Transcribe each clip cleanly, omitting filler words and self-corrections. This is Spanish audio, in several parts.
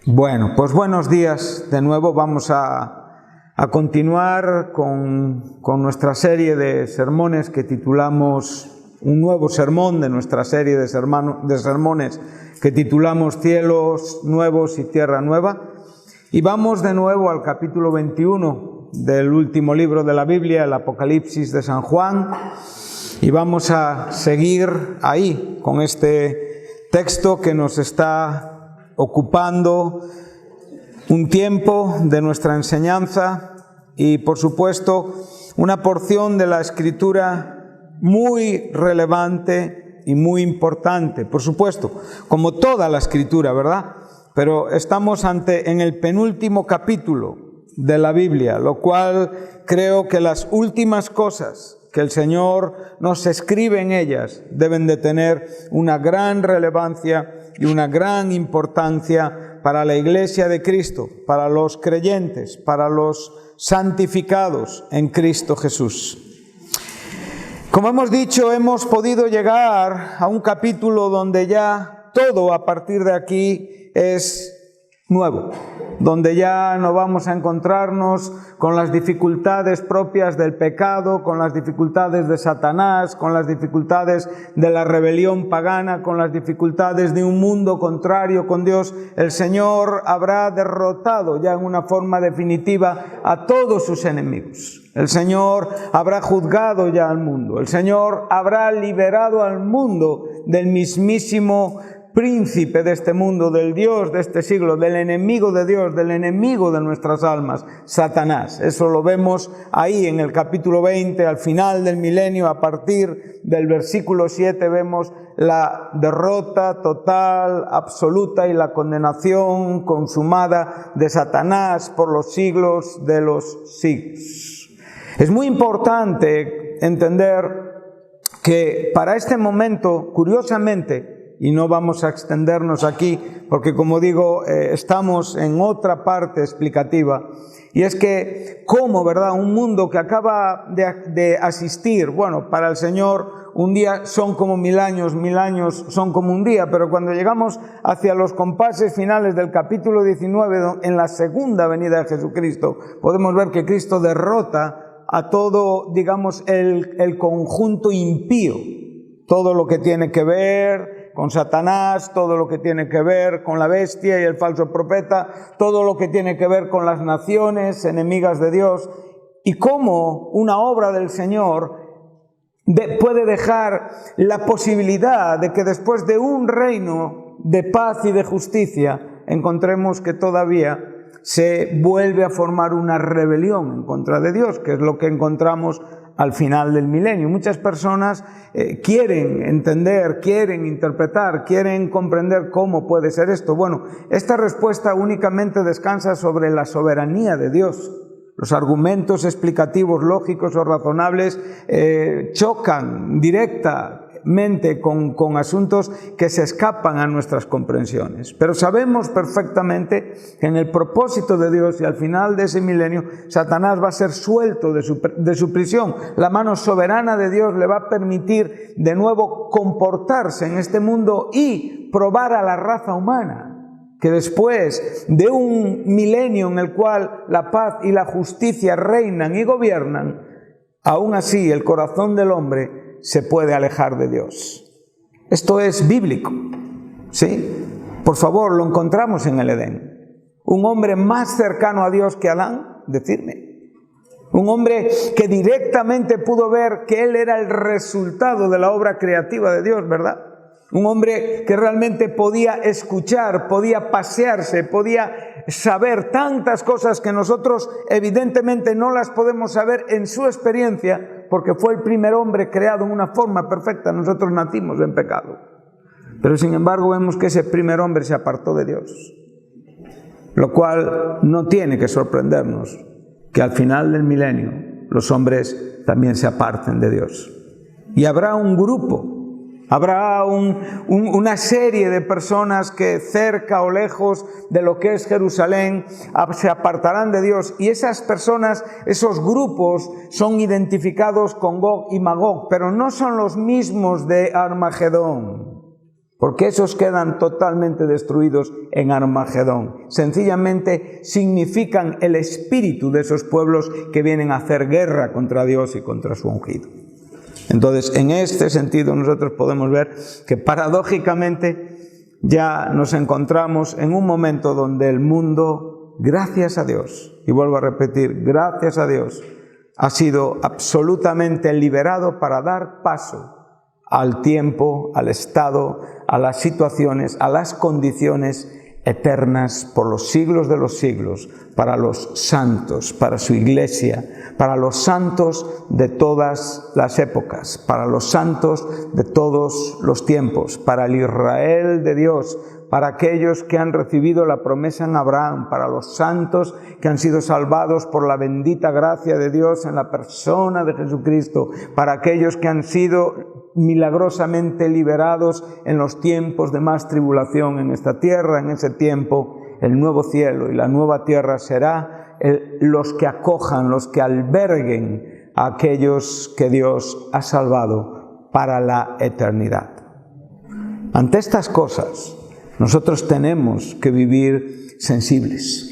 Bueno, pues buenos días de nuevo. Vamos a continuar con nuestra serie de sermones que titulamos, un nuevo sermón de nuestra serie de sermones que titulamos Cielos Nuevos y Tierra Nueva. Y vamos de nuevo al capítulo 21 del último libro de la Biblia, el Apocalipsis de San Juan. Y vamos a seguir ahí con este texto que nos está ocupando un tiempo de nuestra enseñanza y, por supuesto, una porción de la Escritura muy relevante y muy importante, por supuesto, como toda la Escritura, ¿verdad? Pero estamos en el penúltimo capítulo de la Biblia, lo cual creo que las últimas cosas que el Señor nos escribe en ellas deben de tener una gran relevancia y una gran importancia para la Iglesia de Cristo, para los creyentes, para los santificados en Cristo Jesús. Como hemos dicho, hemos podido llegar a un capítulo donde ya todo a partir de aquí es nuevo, donde ya no vamos a encontrarnos con las dificultades propias del pecado, con las dificultades de Satanás, con las dificultades de la rebelión pagana, con las dificultades de un mundo contrario con Dios. El Señor habrá derrotado ya en una forma definitiva a todos sus enemigos. El Señor habrá juzgado ya al mundo. El Señor habrá liberado al mundo del mismísimo príncipe de este mundo, del Dios de este siglo, del enemigo de Dios, del enemigo de nuestras almas, Satanás. Eso lo vemos ahí en el capítulo 20, al final del milenio, a partir del versículo 7, vemos la derrota total, absoluta y la condenación consumada de Satanás por los siglos de los siglos. Es muy importante entender que para este momento, curiosamente, y no vamos a extendernos aquí porque, como digo, estamos en otra parte explicativa, y es que cómo, ¿verdad?, un mundo que acaba de asistir, bueno, para el Señor un día son como 1000 años son como un día, pero cuando llegamos hacia los compases finales del capítulo 19, en la segunda venida de Jesucristo, podemos ver que Cristo derrota a todo, digamos, el conjunto impío, todo lo que tiene que ver con Satanás, todo lo que tiene que ver con la bestia y el falso profeta, todo lo que tiene que ver con las naciones enemigas de Dios, y cómo una obra del Señor puede dejar la posibilidad de que después de un reino de paz y de justicia encontremos que todavía se vuelve a formar una rebelión en contra de Dios, que es lo que encontramos al final del milenio. Muchas personas quieren entender, quieren interpretar, quieren comprender cómo puede ser esto. Bueno, esta respuesta únicamente descansa sobre la soberanía de Dios. Los argumentos explicativos, lógicos o razonables chocan directamente con asuntos que se escapan a nuestras comprensiones. Pero sabemos perfectamente que en el propósito de Dios y al final de ese milenio, Satanás va a ser suelto de su prisión. La mano soberana de Dios le va a permitir de nuevo comportarse en este mundo y probar a la raza humana que después de un milenio en el cual la paz y la justicia reinan y gobiernan, aún así el corazón del hombre se puede alejar de Dios. Esto es bíblico, ¿sí? Por favor, lo encontramos en el Edén. Un hombre más cercano a Dios que Adán, decidme. Un hombre que directamente pudo ver que él era el resultado de la obra creativa de Dios, ¿verdad? Un hombre que realmente podía escuchar, podía pasearse, podía saber tantas cosas que nosotros evidentemente no las podemos saber en su experiencia, porque fue el primer hombre creado en una forma perfecta. Nosotros nacimos en pecado. Pero sin embargo vemos que ese primer hombre se apartó de Dios. Lo cual no tiene que sorprendernos que al final del milenio los hombres también se aparten de Dios. Y habrá un grupo, habrá una serie de personas que cerca o lejos de lo que es Jerusalén se apartarán de Dios, y esas personas, esos grupos son identificados con Gog y Magog, pero no son los mismos de Armagedón. porque esos quedan totalmente destruidos en Armagedón. Sencillamente significan el espíritu de esos pueblos que vienen a hacer guerra contra Dios y contra su ungido. Entonces, en este sentido nosotros podemos ver que paradójicamente ya nos encontramos en un momento donde el mundo, gracias a Dios, y vuelvo a repetir, gracias a Dios, ha sido absolutamente liberado para dar paso al tiempo, al estado, a las situaciones, a las condiciones eternas por los siglos de los siglos, para los santos, para su iglesia, para los santos de todas las épocas, para los santos de todos los tiempos, para el Israel de Dios, para aquellos que han recibido la promesa en Abraham, para los santos que han sido salvados por la bendita gracia de Dios en la persona de Jesucristo, para aquellos que han sido milagrosamente liberados en los tiempos de más tribulación en esta tierra. En ese tiempo el nuevo cielo y la nueva tierra será los que acojan, los que alberguen a aquellos que Dios ha salvado para la eternidad. Ante estas cosas nosotros tenemos que vivir sensibles.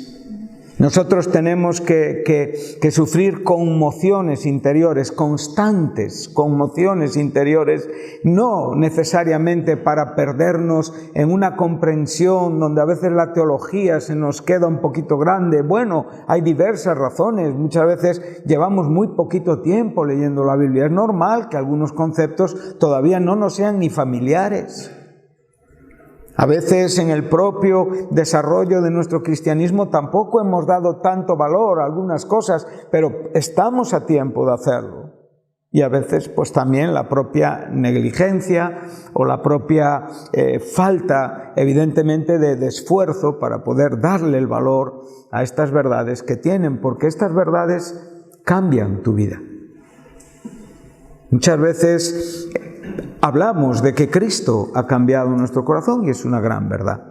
Nosotros tenemos que sufrir conmociones interiores, constantes conmociones interiores, no necesariamente para perdernos en una comprensión donde a veces la teología se nos queda un poquito grande. Bueno, hay diversas razones, muchas veces llevamos muy poquito tiempo leyendo la Biblia. Es normal que algunos conceptos todavía no nos sean ni familiares. A veces en el propio desarrollo de nuestro cristianismo tampoco hemos dado tanto valor a algunas cosas, pero estamos a tiempo de hacerlo. Y a veces pues también la propia negligencia o la propia falta evidentemente de esfuerzo para poder darle el valor a estas verdades que tienen, porque estas verdades cambian tu vida. Muchas veces hablamos de que Cristo ha cambiado nuestro corazón y es una gran verdad.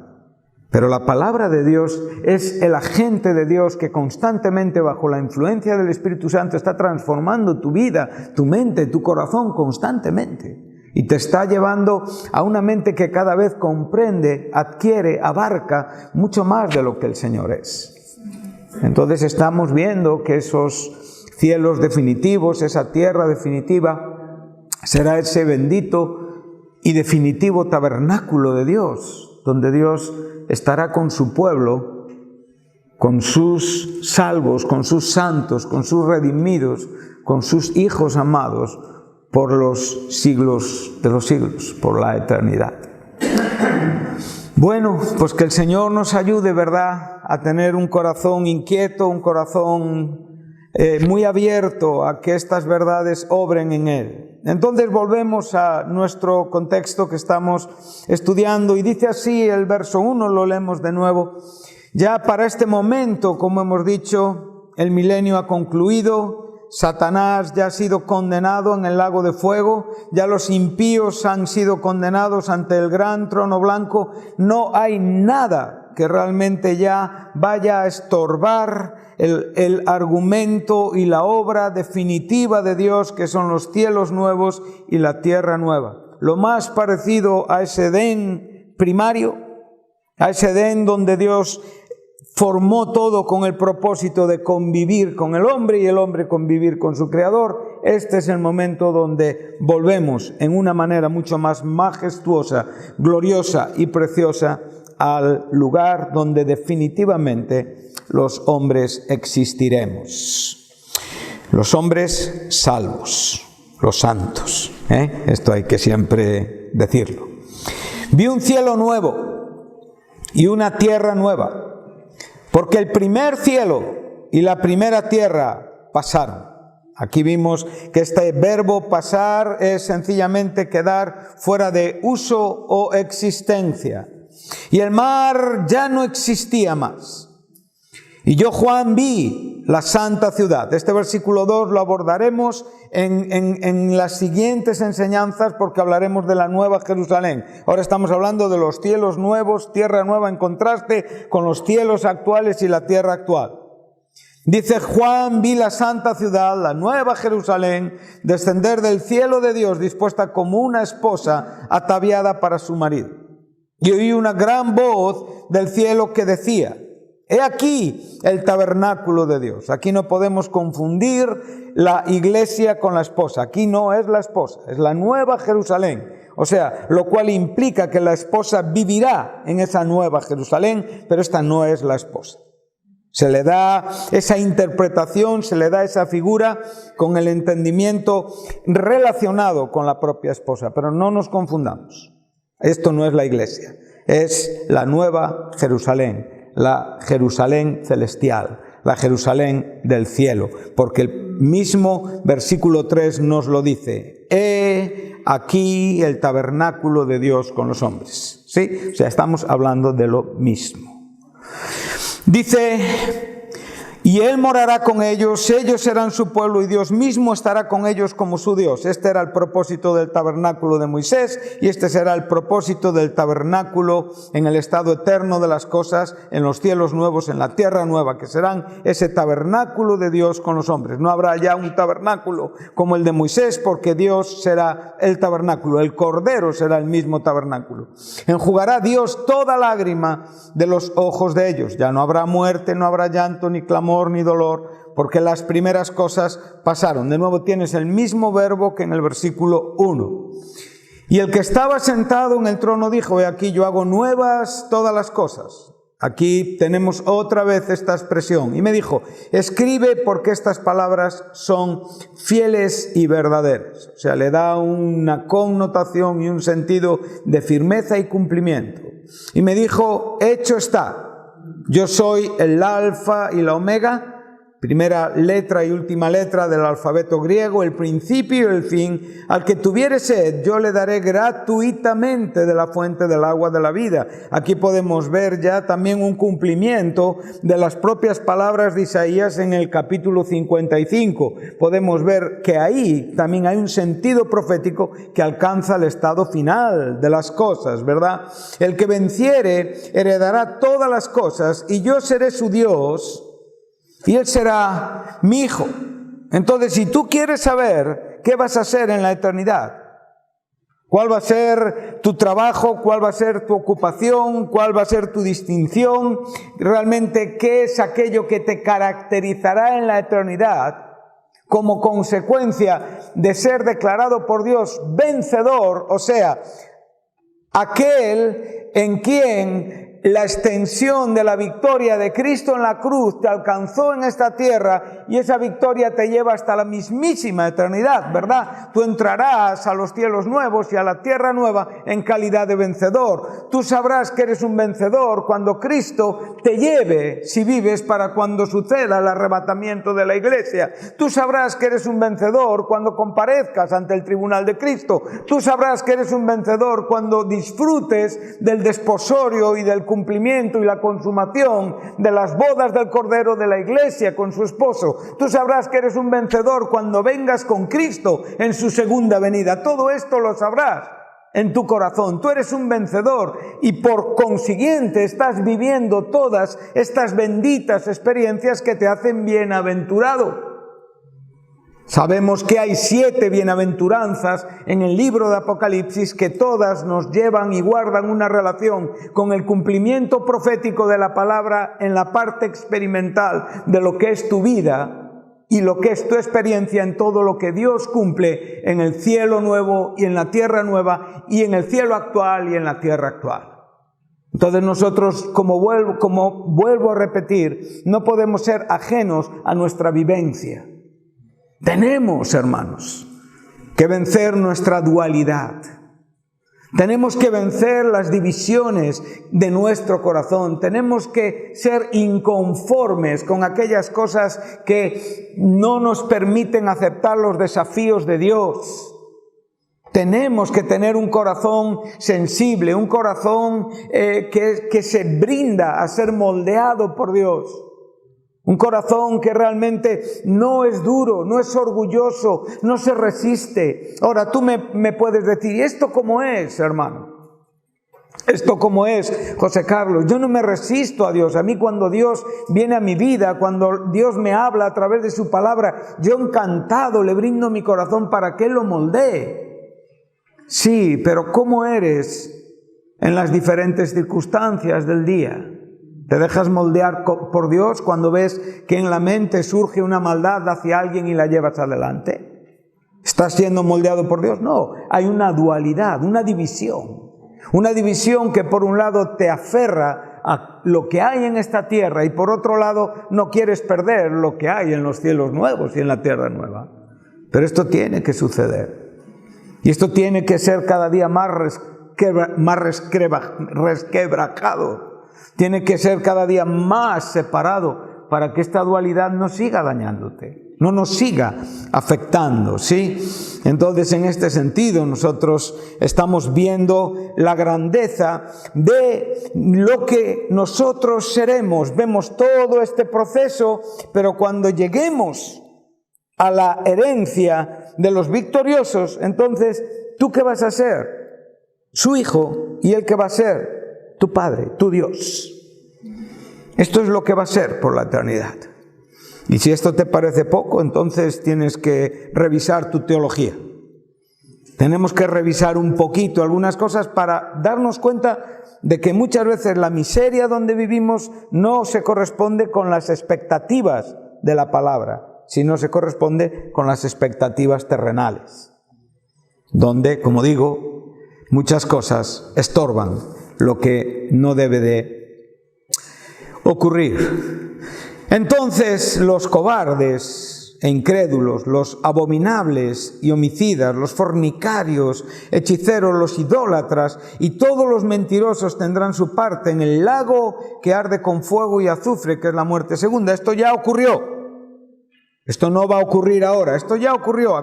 Pero la palabra de Dios es el agente de Dios que constantemente bajo la influencia del Espíritu Santo está transformando tu vida, tu mente, tu corazón constantemente. Y te está llevando a una mente que cada vez comprende, adquiere, abarca mucho más de lo que el Señor es. Entonces estamos viendo que esos cielos definitivos, esa tierra definitiva, será ese bendito y definitivo tabernáculo de Dios, donde Dios estará con su pueblo, con sus salvos, con sus santos, con sus redimidos, con sus hijos amados, por los siglos de los siglos, por la eternidad. Bueno, pues que el Señor nos ayude, ¿verdad?, a tener un corazón inquieto, un corazón muy abierto a que estas verdades obren en Él. Entonces volvemos a nuestro contexto que estamos estudiando y dice así el verso 1, lo leemos de nuevo. Ya para este momento, como hemos dicho, el milenio ha concluido, Satanás ya ha sido condenado en el lago de fuego, ya los impíos han sido condenados ante el gran trono blanco, no hay nada que realmente ya vaya a estorbar el argumento y la obra definitiva de Dios, que son los cielos nuevos y la tierra nueva. Lo más parecido a ese Edén primario, a ese Edén donde Dios formó todo con el propósito de convivir con el hombre y el hombre convivir con su Creador. Este es el momento donde volvemos en una manera mucho más majestuosa, gloriosa y preciosa al lugar donde definitivamente los hombres existiremos. Los hombres salvos, los santos. Esto hay que siempre decirlo. Vi un cielo nuevo y una tierra nueva, porque el primer cielo y la primera tierra pasaron. Aquí vimos que este verbo pasar es sencillamente quedar fuera de uso o existencia. Y el mar ya no existía más. Y yo, Juan, vi la santa ciudad. Este versículo 2 lo abordaremos en las siguientes enseñanzas, porque hablaremos de la nueva Jerusalén. Ahora estamos hablando de los cielos nuevos, tierra nueva, en contraste con los cielos actuales y la tierra actual. Dice Juan, vi la santa ciudad, la nueva Jerusalén, descender del cielo de Dios, dispuesta como una esposa ataviada para su marido. Y oí una gran voz del cielo que decía: he aquí el tabernáculo de Dios. Aquí no podemos confundir la iglesia con la esposa. Aquí no es la esposa, es la nueva Jerusalén. O sea, lo cual implica que la esposa vivirá en esa nueva Jerusalén, pero esta no es la esposa. Se le da esa interpretación, se le da esa figura con el entendimiento relacionado con la propia esposa. Pero no nos confundamos. Esto no es la iglesia, es la nueva Jerusalén, la Jerusalén celestial, la Jerusalén del cielo. Porque el mismo versículo 3 nos lo dice: he aquí el tabernáculo de Dios con los hombres. ¿Sí? O sea, estamos hablando de lo mismo. Dice: y Él morará con ellos serán su pueblo y Dios mismo estará con ellos como su Dios. Este era el propósito del tabernáculo de Moisés y este será el propósito del tabernáculo en el estado eterno de las cosas, en los cielos nuevos, en la tierra nueva, que serán ese tabernáculo de Dios con los hombres. No habrá ya un tabernáculo como el de Moisés, porque Dios será el tabernáculo, el Cordero será el mismo tabernáculo. Enjugará Dios toda lágrima de los ojos de ellos. Ya no habrá muerte, no habrá llanto, ni clamor, ni dolor, porque las primeras cosas pasaron. De nuevo tienes el mismo verbo que en el versículo 1. Y el que estaba sentado en el trono dijo: he aquí yo hago nuevas todas las cosas. Aquí tenemos otra vez esta expresión. Y me dijo: escribe, porque estas palabras son fieles y verdaderas. O sea, le da una connotación y un sentido de firmeza y cumplimiento. Y me dijo: hecho está. Yo soy el alfa y la omega, primera letra y última letra del alfabeto griego, el principio y el fin. Al que tuviere sed, yo le daré gratuitamente de la fuente del agua de la vida. Aquí podemos ver ya también un cumplimiento de las propias palabras de Isaías en el capítulo 55. Podemos ver que ahí también hay un sentido profético que alcanza el estado final de las cosas, ¿verdad? El que venciere heredará todas las cosas y yo seré su Dios y Él será mi hijo. Entonces, si tú quieres saber qué vas a hacer en la eternidad, cuál va a ser tu trabajo, cuál va a ser tu ocupación, cuál va a ser tu distinción, realmente qué es aquello que te caracterizará en la eternidad, como consecuencia de ser declarado por Dios vencedor, o sea, aquel en quien la extensión de la victoria de Cristo en la cruz te alcanzó en esta tierra y esa victoria te lleva hasta la mismísima eternidad, ¿verdad? Tú entrarás a los cielos nuevos y a la tierra nueva en calidad de vencedor. Tú sabrás que eres un vencedor cuando Cristo te lleve, si vives, para cuando suceda el arrebatamiento de la iglesia. Tú sabrás que eres un vencedor cuando comparezcas ante el tribunal de Cristo. Tú sabrás que eres un vencedor cuando disfrutes del desposorio y del cumplimiento y la consumación de las bodas del Cordero de la iglesia con su esposo. Tú sabrás que eres un vencedor cuando vengas con Cristo en su segunda venida. Todo esto lo sabrás en tu corazón. Tú eres un vencedor y por consiguiente estás viviendo todas estas benditas experiencias que te hacen bienaventurado. Sabemos que hay 7 bienaventuranzas en el libro de Apocalipsis que todas nos llevan y guardan una relación con el cumplimiento profético de la palabra en la parte experimental de lo que es tu vida y lo que es tu experiencia en todo lo que Dios cumple en el cielo nuevo y en la tierra nueva y en el cielo actual y en la tierra actual. Entonces nosotros, como vuelvo a repetir, no podemos ser ajenos a nuestra vivencia. Tenemos, hermanos, que vencer nuestra dualidad. Tenemos que vencer las divisiones de nuestro corazón. Tenemos que ser inconformes con aquellas cosas que no nos permiten aceptar los desafíos de Dios. Tenemos que tener un corazón sensible, un corazón que se brinda a ser moldeado por Dios. Un corazón que realmente no es duro, no es orgulloso, no se resiste. Ahora tú me puedes decir: ¿y esto cómo es, hermano? ¿Esto cómo es, José Carlos? Yo no me resisto a Dios. A mí, cuando Dios viene a mi vida, cuando Dios me habla a través de su palabra, yo encantado le brindo mi corazón para que Él lo moldee. Sí, pero ¿cómo eres en las diferentes circunstancias del día. ¿Te dejas moldear por Dios cuando ves que en la mente surge una maldad hacia alguien y la llevas adelante? ¿Estás siendo moldeado por Dios? No, hay una dualidad, una división. Una división que por un lado te aferra a lo que hay en esta tierra y por otro lado no quieres perder lo que hay en los cielos nuevos y en la tierra nueva. Pero esto tiene que suceder. Y esto tiene que ser cada día más resquebrajado. Tiene que ser cada día más separado para que esta dualidad no siga dañándote, no nos siga afectando, ¿sí? Entonces, en este sentido, nosotros estamos viendo la grandeza de lo que nosotros seremos. Vemos todo este proceso, pero cuando lleguemos a la herencia de los victoriosos, entonces, ¿tú qué vas a ser? Su hijo, y él que va a ser tu Padre, tu Dios. Esto es lo que va a ser por la eternidad. Y si esto te parece poco, entonces tienes que revisar tu teología. Tenemos que revisar un poquito algunas cosas para darnos cuenta de que muchas veces la miseria donde vivimos no se corresponde con las expectativas de la palabra, sino se corresponde con las expectativas terrenales, donde, como digo, muchas cosas estorban lo que no debe de ocurrir. Entonces los cobardes e incrédulos, los abominables y homicidas, los fornicarios, hechiceros, los idólatras y todos los mentirosos tendrán su parte en el lago que arde con fuego y azufre, que es la muerte segunda. Esto ya ocurrió. Esto no va a ocurrir ahora, esto ya ocurrió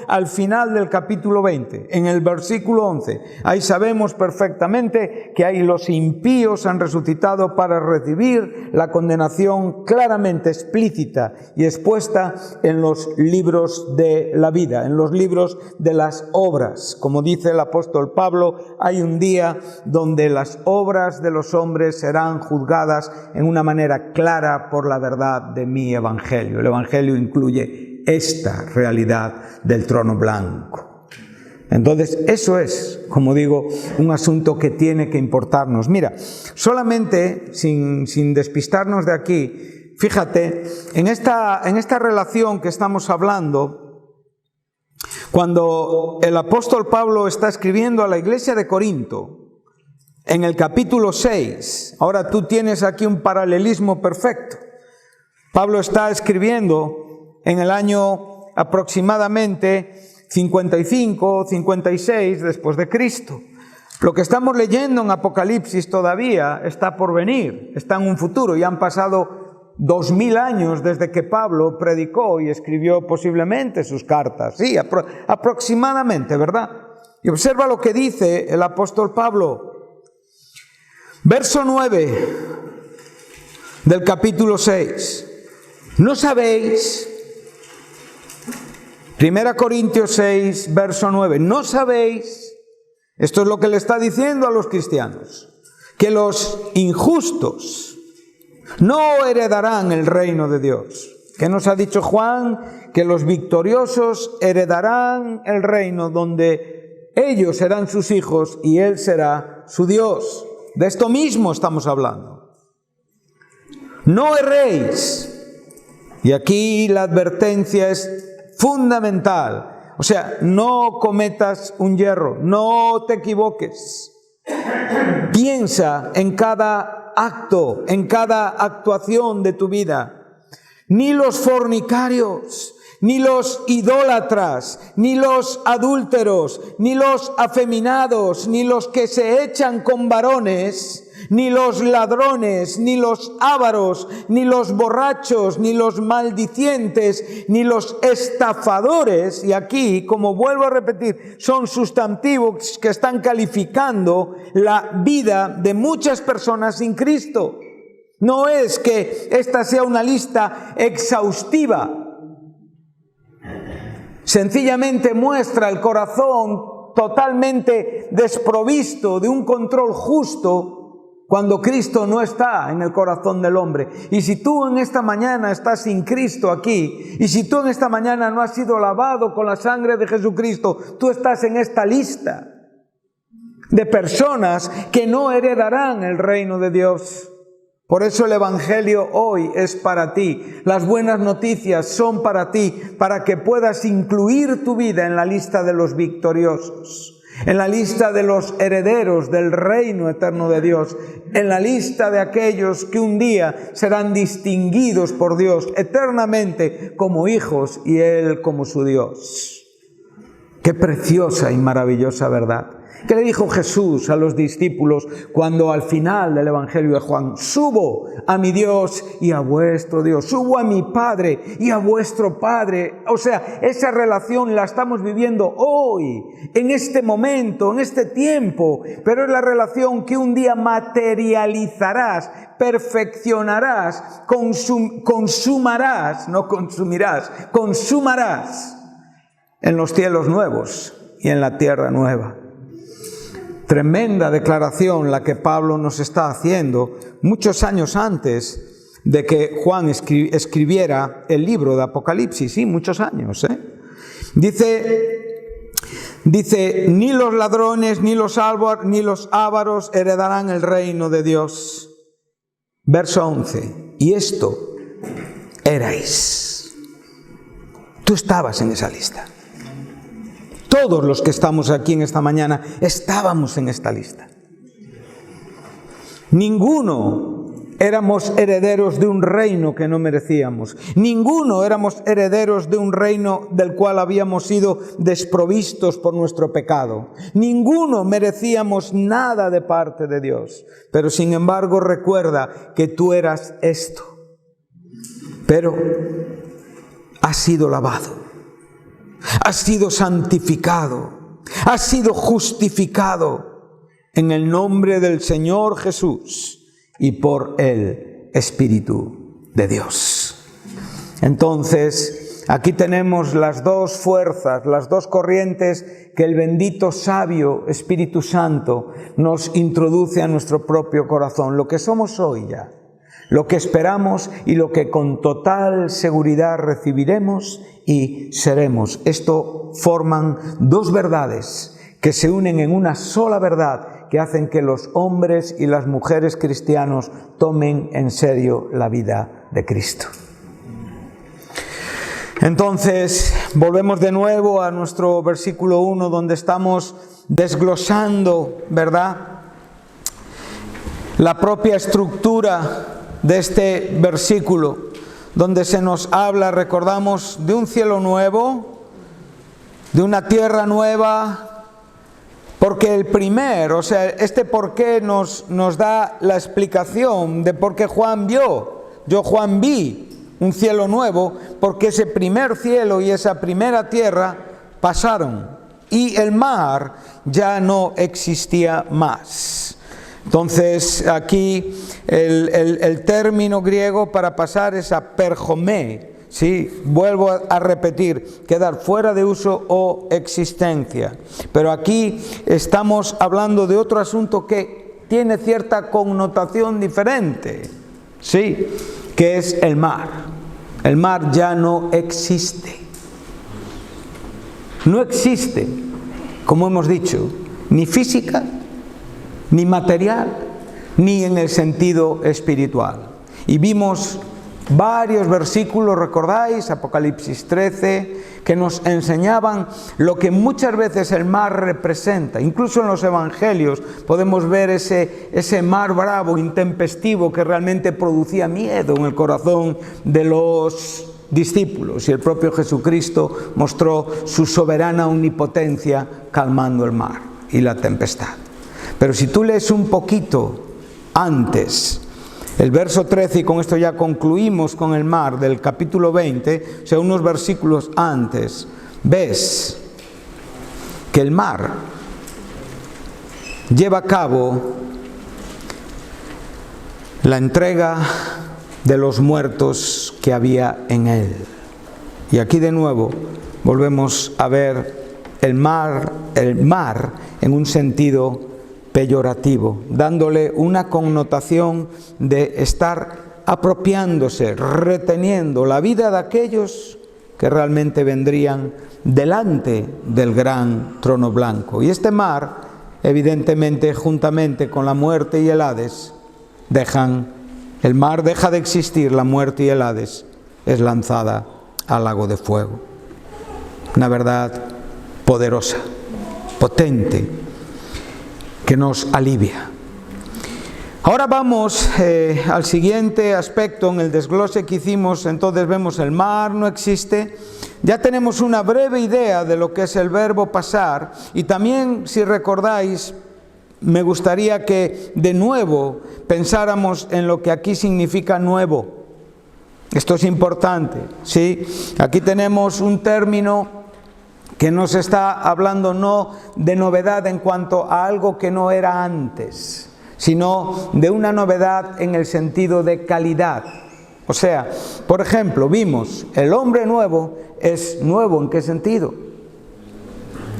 al final del capítulo 20, en el versículo 11. Ahí sabemos perfectamente que ahí los impíos han resucitado para recibir la condenación claramente explícita y expuesta en los libros de la vida, en los libros de las obras. Como dice el apóstol Pablo, hay un día donde las obras de los hombres serán juzgadas en una manera clara por la verdad de mi evangelio. El Evangelio incluye esta realidad del trono blanco. Entonces, eso es, como digo, un asunto que tiene que importarnos. Mira, solamente, sin despistarnos de aquí, fíjate, en esta relación que estamos hablando, cuando el apóstol Pablo está escribiendo a la iglesia de Corinto, en el capítulo 6, ahora tú tienes aquí un paralelismo perfecto. Pablo está escribiendo en el año aproximadamente 55 o 56 después de Cristo. Lo que estamos leyendo en Apocalipsis todavía está por venir, está en un futuro. Ya han pasado 2000 años desde que Pablo predicó y escribió posiblemente sus cartas. Sí, aproximadamente, ¿verdad? Y observa lo que dice el apóstol Pablo. Verso 9 del capítulo 6. ¿No sabéis? 1 Corintios 6, verso 9. ¿No sabéis? Esto es lo que le está diciendo a los cristianos. Que los injustos no heredarán el reino de Dios. ¿Qué nos ha dicho Juan? Que los victoriosos heredarán el reino donde ellos serán sus hijos y Él será su Dios. De esto mismo estamos hablando. No erréis. Y aquí la advertencia es fundamental. O sea, no cometas un yerro, no te equivoques. Piensa en cada acto, en cada actuación de tu vida. Ni los fornicarios, ni los idólatras, ni los adúlteros, ni los afeminados, ni los que se echan con varones, ni los ladrones, ni los ávaros, ni los borrachos, ni los maldicientes, ni los estafadores, y aquí, como vuelvo a repetir, son sustantivos que están calificando la vida de muchas personas sin Cristo. No es que esta sea una lista exhaustiva, sencillamente muestra el corazón totalmente desprovisto de un control justo cuando Cristo no está en el corazón del hombre. Y si tú en esta mañana estás sin Cristo aquí, y si tú en esta mañana no has sido lavado con la sangre de Jesucristo, tú estás en esta lista. de personas que no heredarán el reino de Dios. Por eso el Evangelio hoy es para ti. Las buenas noticias son para ti, para que puedas incluir tu vida en la lista de los victoriosos, en la lista de los herederos del reino eterno de Dios, en la lista de aquellos que un día serán distinguidos por Dios eternamente como hijos y Él como su Dios. Qué preciosa y maravillosa verdad. ¿Qué le dijo Jesús a los discípulos cuando al final del Evangelio de Juan? Subo a mi Dios y a vuestro Dios, subo a mi Padre y a vuestro Padre. O sea, esa relación la estamos viviendo hoy, en este momento, en este tiempo, pero es la relación que un día materializarás, perfeccionarás, consumarás, no consumirás, consumarás en los cielos nuevos y en la tierra nueva. Tremenda declaración la que Pablo nos está haciendo muchos años antes de que Juan escribiera el libro de Apocalipsis, sí, muchos años. Dice, ni los ladrones, ni los ávaros heredarán el reino de Dios. Verso 11, y esto erais. Tú estabas en esa lista. Todos los que estamos aquí en esta mañana estábamos en esta lista. Ninguno éramos herederos de un reino que no merecíamos. Ninguno éramos herederos de un reino del cual habíamos sido desprovistos por nuestro pecado. Ninguno merecíamos nada de parte de Dios. Pero sin embargo recuerda que tú eras esto. Pero has sido lavado. Has sido santificado, has sido justificado en el nombre del Señor Jesús y por el Espíritu de Dios. Entonces, aquí tenemos las dos fuerzas, las dos corrientes que el bendito sabio Espíritu Santo nos introduce a nuestro propio corazón, lo que somos hoy ya, lo que esperamos y lo que con total seguridad recibiremos y seremos. Esto forman dos verdades que se unen en una sola verdad que hacen que los hombres y las mujeres cristianos tomen en serio la vida de Cristo. Entonces, volvemos de nuevo a nuestro versículo 1 donde estamos desglosando, ¿verdad?, la propia estructura de este versículo, donde se nos habla, recordamos, de un cielo nuevo, de una tierra nueva, porque el primer, o sea, este por qué nos da la explicación de por qué Juan vio. Juan vi un cielo nuevo, porque ese primer cielo y esa primera tierra pasaron, y el mar ya no existía más. Entonces aquí el término griego para pasar es aperjomé, ¿sí? Vuelvo a repetir, quedar fuera de uso o existencia. Pero aquí estamos hablando de otro asunto que tiene cierta connotación diferente, ¿sí?, que es el mar. El mar ya no existe. No existe, como hemos dicho, ni física, ni material, ni en el sentido espiritual. Y vimos varios versículos, ¿recordáis? Apocalipsis 13, que nos enseñaban lo que muchas veces el mar representa. Incluso en los evangelios podemos ver ese mar bravo, intempestivo, que realmente producía miedo en el corazón de los discípulos. Y el propio Jesucristo mostró su soberana omnipotencia calmando el mar y la tempestad. Pero si tú lees un poquito antes, el verso 13, y con esto ya concluimos con el mar del capítulo 20, o sea, unos versículos antes, ves que el mar lleva a cabo la entrega de los muertos que había en él. Y aquí de nuevo volvemos a ver el mar en un sentido peyorativo, dándole una connotación de estar apropiándose, reteniendo la vida de aquellos que realmente vendrían delante del gran trono blanco. Y este mar evidentemente, juntamente con la muerte y el Hades, el mar deja de existir, la muerte y el Hades es lanzada al lago de fuego. Una verdad poderosa, potente, que nos alivia. Ahora vamos al siguiente aspecto en el desglose que hicimos. Entonces vemos el mar no existe. Ya tenemos una breve idea de lo que es el verbo pasar, y también, si recordáis, me gustaría que de nuevo pensáramos en lo que aquí significa nuevo. Esto es importante, ¿sí? Aquí tenemos un término que nos está hablando no de novedad en cuanto a algo que no era antes, sino de una novedad en el sentido de calidad. O sea, por ejemplo, vimos, el hombre nuevo es nuevo, ¿en qué sentido?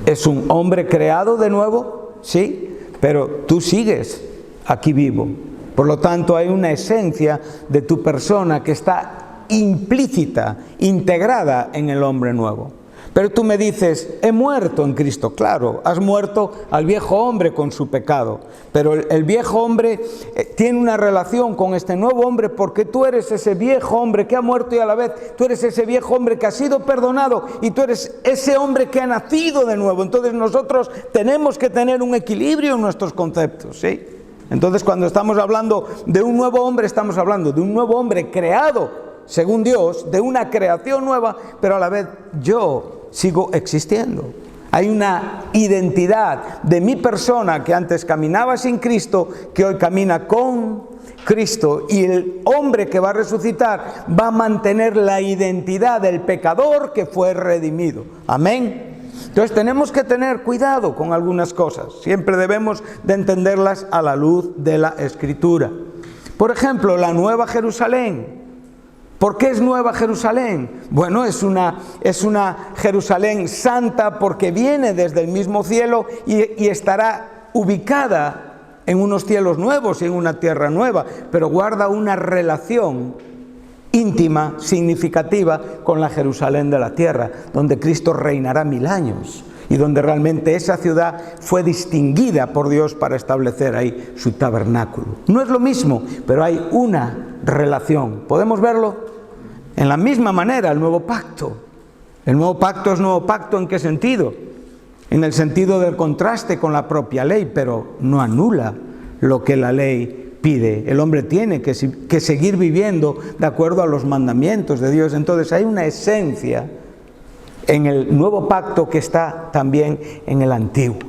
¿Es un hombre creado de nuevo? Sí, pero tú sigues aquí vivo. Por lo tanto, hay una esencia de tu persona que está implícita, integrada en el hombre nuevo. Pero tú me dices, he muerto en Cristo. Claro, has muerto al viejo hombre con su pecado. Pero el viejo hombre tiene una relación con este nuevo hombre, porque tú eres ese viejo hombre que ha muerto y a la vez tú eres ese viejo hombre que ha sido perdonado y tú eres ese hombre que ha nacido de nuevo. Entonces nosotros tenemos que tener un equilibrio en nuestros conceptos, ¿sí? Entonces cuando estamos hablando de un nuevo hombre, estamos hablando de un nuevo hombre creado según Dios, de una creación nueva, pero a la vez yo sigo existiendo. Hay una identidad de mi persona que antes caminaba sin Cristo, que hoy camina con Cristo, y el hombre que va a resucitar va a mantener la identidad del pecador que fue redimido. Amén. Entonces tenemos que tener cuidado con algunas cosas. Siempre debemos de entenderlas a la luz de la Escritura. Por ejemplo, la Nueva Jerusalén. ¿Por qué es Nueva Jerusalén? Bueno, es una Jerusalén santa porque viene desde el mismo cielo y estará ubicada en unos cielos nuevos y en una tierra nueva, pero guarda una relación íntima, significativa con la Jerusalén de la tierra, donde Cristo reinará 1000 años y donde realmente esa ciudad fue distinguida por Dios para establecer ahí su tabernáculo. No es lo mismo, pero hay una relación. ¿Podemos verlo? En la misma manera, el nuevo pacto. El nuevo pacto es nuevo pacto, ¿en qué sentido? En el sentido del contraste con la propia ley, pero no anula lo que la ley pide. El hombre tiene que seguir viviendo de acuerdo a los mandamientos de Dios. Entonces hay una esencia en el nuevo pacto que está también en el antiguo.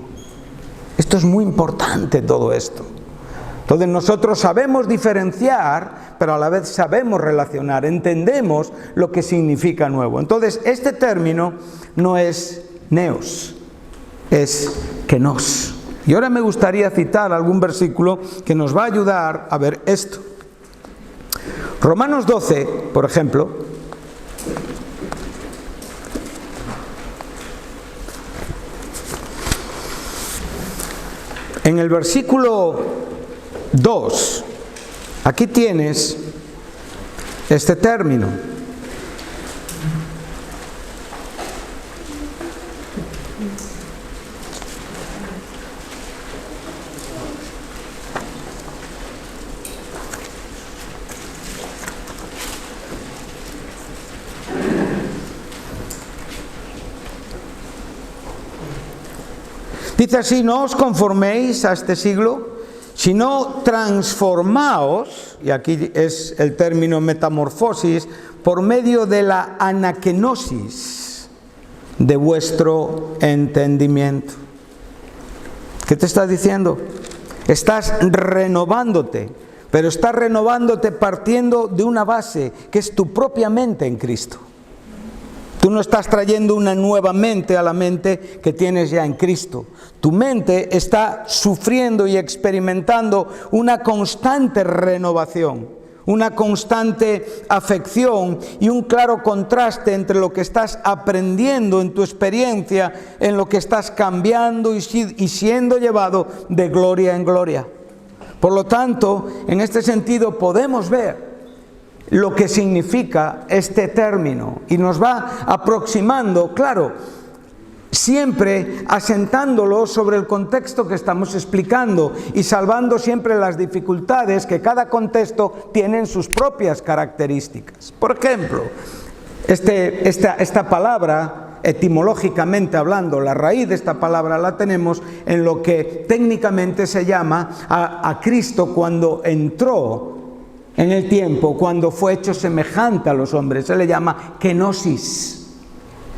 Esto es muy importante, todo esto. Entonces nosotros sabemos diferenciar, pero a la vez sabemos relacionar, entendemos lo que significa nuevo. Entonces este término no es neos, es kenos. Y ahora me gustaría citar algún versículo que nos va a ayudar a ver esto. Romanos 12, por ejemplo. En el versículo 2, aquí tienes este término. Dice así: no os conforméis a este siglo, sino transformaos, y aquí es el término metamorfosis, por medio de la anakenosis de vuestro entendimiento. ¿Qué te está diciendo? Estás renovándote, pero estás renovándote partiendo de una base que es tu propia mente en Cristo. Tú no estás trayendo una nueva mente a la mente que tienes ya en Cristo. Tu mente está sufriendo y experimentando una constante renovación, una constante afección y un claro contraste entre lo que estás aprendiendo en tu experiencia, en lo que estás cambiando y siendo llevado de gloria en gloria. Por lo tanto, en este sentido podemos ver lo que significa este término y nos va aproximando. Claro, siempre asentándolo sobre el contexto que estamos explicando y salvando siempre las dificultades que cada contexto tiene en sus propias características. Por ejemplo, esta palabra, etimológicamente hablando, la raíz de esta palabra la tenemos en lo que técnicamente se llama a Cristo cuando entró en el tiempo, cuando fue hecho semejante a los hombres. Se le llama kenosis.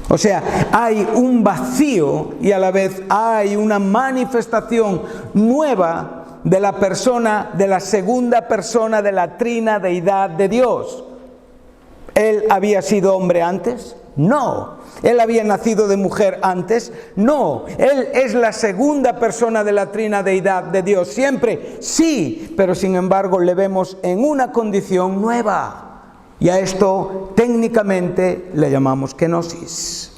O sea, hay un vacío y a la vez hay una manifestación nueva de la persona, de la segunda persona de la trina deidad de Dios. ¿Él había sido hombre antes? No. ¿Él había nacido de mujer antes? No. ¿Él es la segunda persona de la trina deidad de Dios siempre? Sí, pero sin embargo le vemos en una condición nueva. Y a esto técnicamente le llamamos kenosis,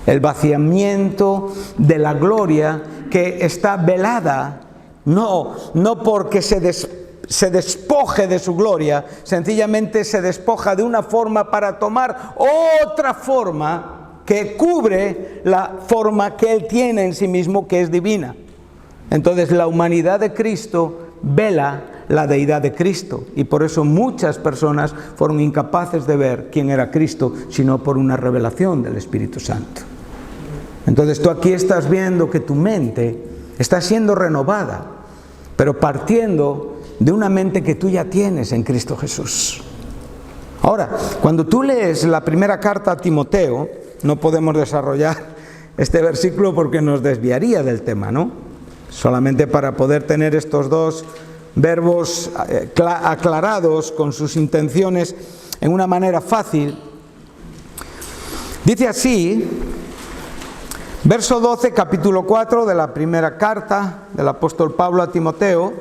el vaciamiento de la gloria que está velada, no porque se despoje de su gloria, sencillamente se despoja de una forma para tomar otra forma que cubre la forma que Él tiene en sí mismo, que es divina. Entonces la humanidad de Cristo vela la deidad de Cristo, y por eso muchas personas fueron incapaces de ver quién era Cristo, sino por una revelación del Espíritu Santo. Entonces tú aquí estás viendo que tu mente está siendo renovada, pero partiendo de una mente que tú ya tienes en Cristo Jesús. Ahora, cuando tú lees la primera carta a Timoteo, no podemos desarrollar este versículo porque nos desviaría del tema, ¿no? Solamente para poder tener estos dos verbos aclarados con sus intenciones en una manera fácil. Dice así, verso 12, capítulo 4 de la primera carta del apóstol Pablo a Timoteo.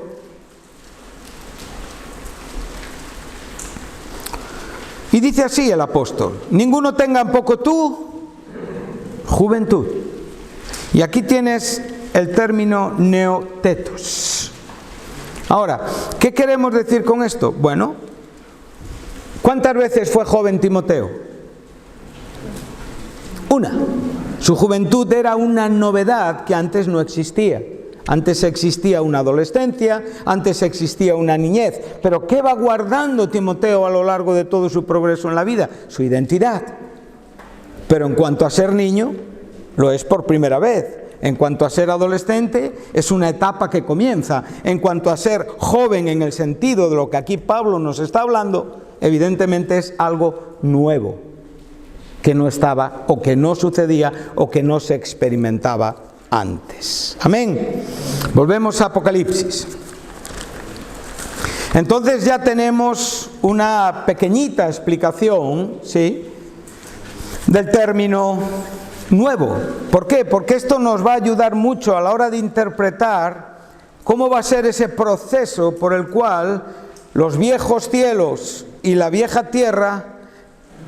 Y dice así el apóstol: ninguno tenga en poco tu juventud. Y aquí tienes el término neotetos. Ahora, ¿qué queremos decir con esto? Bueno, ¿cuántas veces fue joven Timoteo? Una. Su juventud era una novedad que antes no existía. Antes existía una adolescencia, antes existía una niñez. Pero ¿qué va guardando Timoteo a lo largo de todo su progreso en la vida? Su identidad. Pero en cuanto a ser niño, lo es por primera vez. En cuanto a ser adolescente, es una etapa que comienza. En cuanto a ser joven en el sentido de lo que aquí Pablo nos está hablando, evidentemente es algo nuevo, que no estaba, o que no sucedía, o que no se experimentaba antes. Amén. Volvemos a Apocalipsis. Entonces ya tenemos una pequeñita explicación, ¿sí?, del término nuevo. ¿Por qué? Porque esto nos va a ayudar mucho a la hora de interpretar cómo va a ser ese proceso por el cual los viejos cielos y la vieja tierra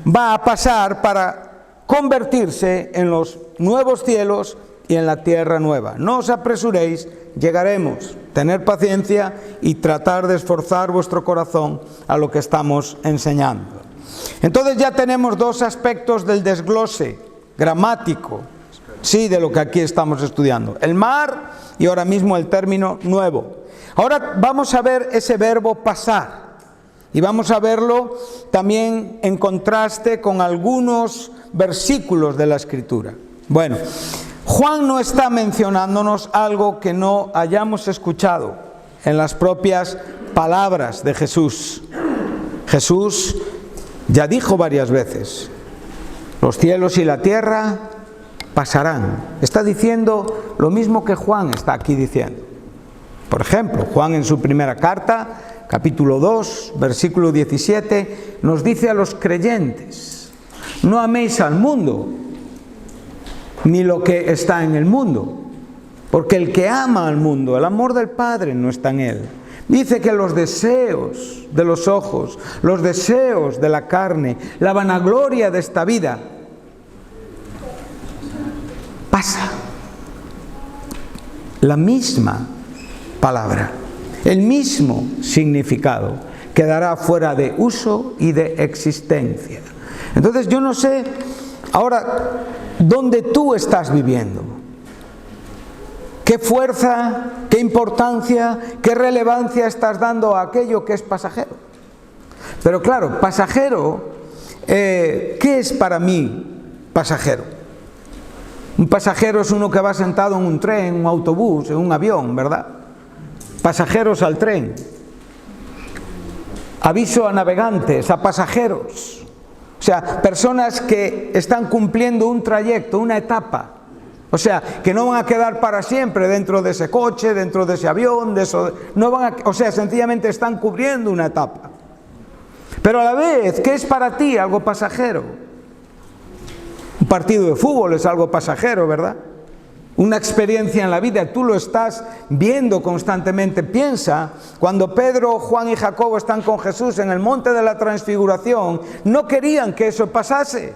va a pasar para convertirse en los nuevos cielos y en la tierra nueva. No os apresuréis, llegaremos. Tener paciencia y tratar de esforzar vuestro corazón a lo que estamos enseñando. Entonces ya tenemos dos aspectos del desglose gramático, sí, de lo que aquí estamos estudiando: el mar y ahora mismo el término nuevo. Ahora vamos a ver ese verbo pasar y vamos a verlo también en contraste con algunos versículos de la Escritura. Bueno, Juan no está mencionándonos algo que no hayamos escuchado en las propias palabras de Jesús. Jesús ya dijo varias veces: los cielos y la tierra pasarán. Está diciendo lo mismo que Juan está aquí diciendo. Por ejemplo, Juan en su primera carta, capítulo 2, versículo 17, nos dice a los creyentes: no améis al mundo, ni lo que está en el mundo, porque el que ama al mundo, el amor del Padre no está en él. Dice que los deseos de los ojos, los deseos de la carne, la vanagloria de esta vida, pasa. La misma palabra, el mismo significado, quedará fuera de uso y de existencia. Entonces yo no sé, ahora, donde tú estás viviendo. ¿Qué fuerza, qué importancia, qué relevancia estás dando a aquello que es pasajero? Pero claro, pasajero, ¿qué es para mí pasajero? Un pasajero es uno que va sentado en un tren, en un autobús, en un avión, ¿verdad? Pasajeros al tren. Aviso a navegantes, a pasajeros. O sea, personas que están cumpliendo un trayecto, una etapa. O sea, que no van a quedar para siempre dentro de ese coche, dentro de ese avión, o sea, sencillamente están cubriendo una etapa. Pero a la vez, ¿qué es para ti algo pasajero? Un partido de fútbol es algo pasajero, ¿verdad? Una experiencia en la vida, tú lo estás viendo constantemente. Piensa, cuando Pedro, Juan y Jacobo están con Jesús en el monte de la transfiguración, no querían que eso pasase.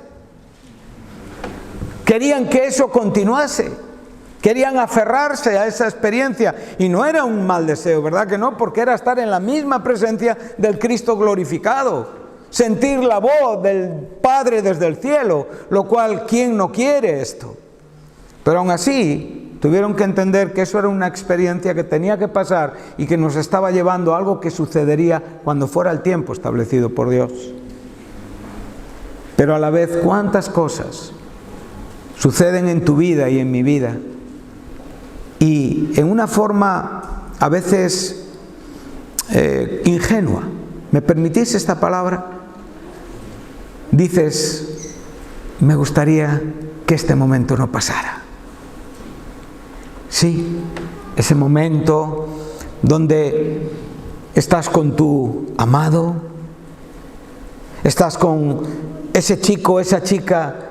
Querían que eso continuase, querían aferrarse a esa experiencia, y no era un mal deseo, ¿verdad que no? Porque era estar en la misma presencia del Cristo glorificado, sentir la voz del Padre desde el cielo, lo cual, ¿quién no quiere esto? Pero aún así, tuvieron que entender que eso era una experiencia que tenía que pasar y que nos estaba llevando a algo que sucedería cuando fuera el tiempo establecido por Dios. Pero a la vez, ¿cuántas cosas suceden en tu vida y en mi vida? Y en una forma a veces ingenua, ¿me permitís esta palabra? Dices, me gustaría que este momento no pasara. Sí, ese momento donde estás con tu amado, estás con ese chico, esa chica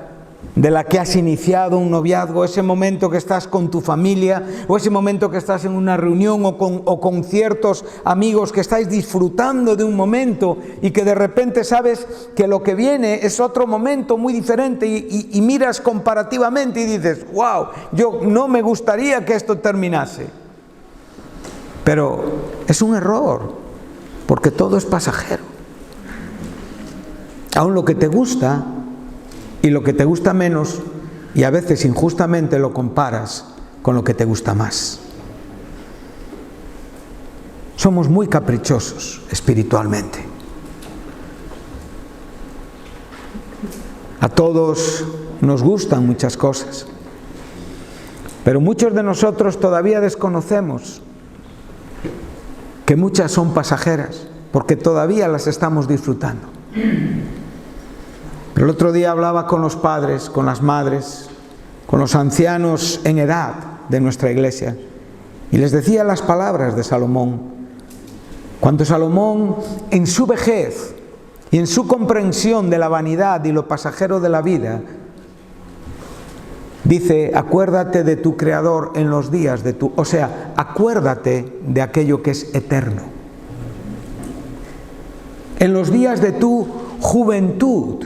de la que has iniciado un noviazgo, ese momento que estás con tu familia, o ese momento que estás en una reunión o con ciertos amigos que estáis disfrutando de un momento y que de repente sabes que lo que viene es otro momento muy diferente y miras comparativamente y dices, wow, yo no me gustaría que esto terminase. Pero es un error, porque todo es pasajero. Aún lo que te gusta y lo que te gusta menos, y a veces injustamente lo comparas con lo que te gusta más. Somos muy caprichosos espiritualmente. A todos nos gustan muchas cosas, pero muchos de nosotros todavía desconocemos que muchas son pasajeras, porque todavía las estamos disfrutando. El otro día hablaba con los padres, con las madres, con los ancianos en edad de nuestra iglesia, y les decía las palabras de Salomón. Cuando Salomón, en su vejez y en su comprensión de la vanidad y lo pasajero de la vida, dice, acuérdate de tu Creador en los días de tu... O sea, acuérdate de aquello que es eterno. En los días de tu juventud,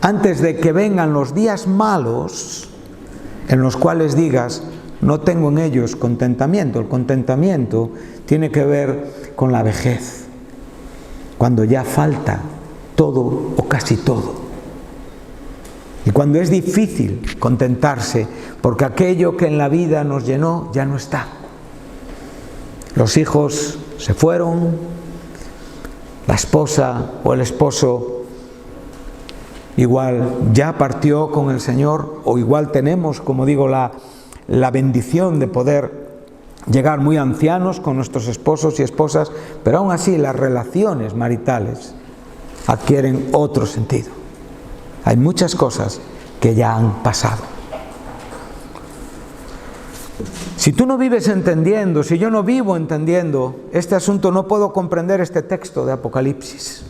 antes de que vengan los días malos, en los cuales digas, no tengo en ellos contentamiento. El contentamiento tiene que ver con la vejez, cuando ya falta todo o casi todo. Y cuando es difícil contentarse, porque aquello que en la vida nos llenó ya no está. Los hijos se fueron, la esposa o el esposo igual ya partió con el Señor, o igual tenemos, como digo, la bendición de poder llegar muy ancianos con nuestros esposos y esposas, pero aún así las relaciones maritales adquieren otro sentido. Hay muchas cosas que ya han pasado. Si tú no vives entendiendo, si yo no vivo entendiendo este asunto, no puedo comprender este texto de Apocalipsis.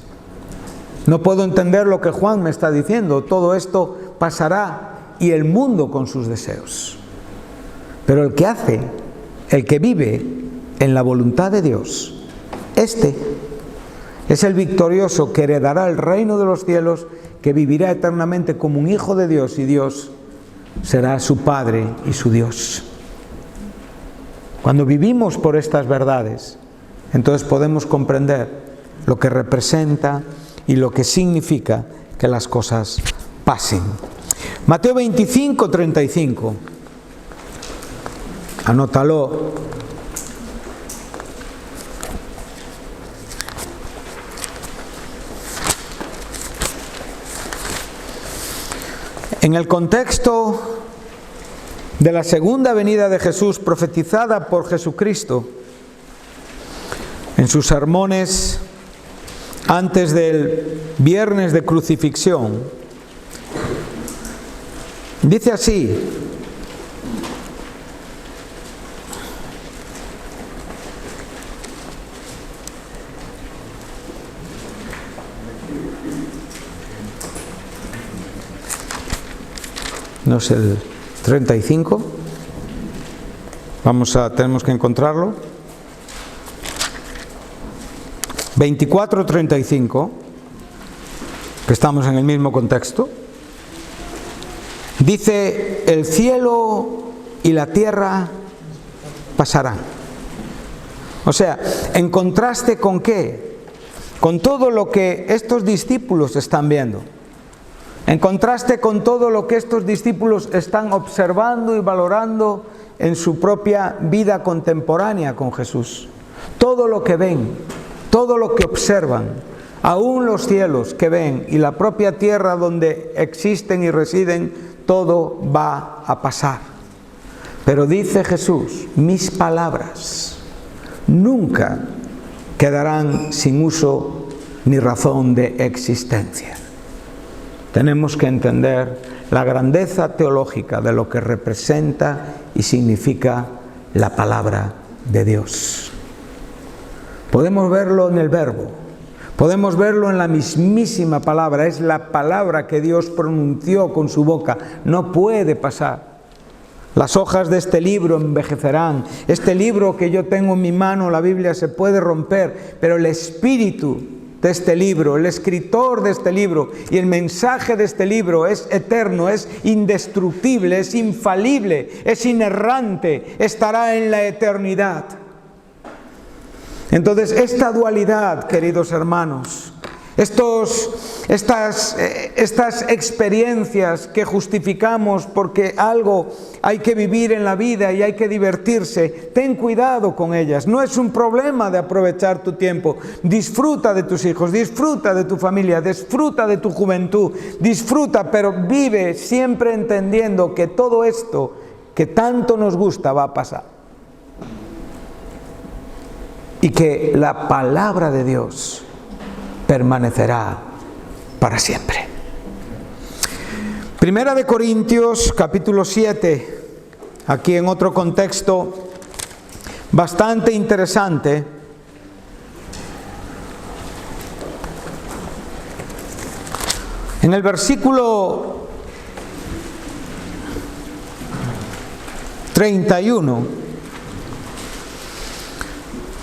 No puedo entender lo que Juan me está diciendo. Todo esto pasará y el mundo con sus deseos. Pero el que hace, el que vive en la voluntad de Dios, este es el victorioso que heredará el reino de los cielos, que vivirá eternamente como un hijo de Dios, y Dios será su Padre y su Dios. Cuando vivimos por estas verdades, entonces podemos comprender lo que representa y lo que significa que las cosas pasen. Mateo 25, 35. Anótalo. En el contexto de la segunda venida de Jesús, profetizada por Jesucristo en sus sermones antes del viernes de crucifixión, dice así: no es el 35, tenemos que encontrarlo. 24:35, que estamos en el mismo contexto, dice: el cielo y la tierra pasarán. O sea, ¿en contraste con qué? Con todo lo que estos discípulos están viendo. En contraste con todo lo que estos discípulos están observando y valorando en su propia vida contemporánea con Jesús. Todo lo que ven, todo lo que observan, aún los cielos que ven y la propia tierra donde existen y residen, todo va a pasar. Pero dice Jesús: mis palabras nunca quedarán sin uso ni razón de existencia. Tenemos que entender la grandeza teológica de lo que representa y significa la palabra de Dios. Podemos verlo en el verbo, podemos verlo en la mismísima palabra. Es la palabra que Dios pronunció con su boca. No puede pasar. Las hojas de este libro envejecerán. Este libro que yo tengo en mi mano, la Biblia, se puede romper, pero el espíritu de este libro, el escritor de este libro y el mensaje de este libro es eterno, es indestructible, es infalible, es inerrante, estará en la eternidad. Entonces, esta dualidad, queridos hermanos, estas experiencias que justificamos porque algo hay que vivir en la vida y hay que divertirse, ten cuidado con ellas. No es un problema de aprovechar tu tiempo. Disfruta de tus hijos, disfruta de tu familia, disfruta de tu juventud, disfruta, pero vive siempre entendiendo que todo esto que tanto nos gusta va a pasar. Y que la palabra de Dios permanecerá para siempre. Primera de Corintios, capítulo 7, aquí en otro contexto bastante interesante. En el versículo 31,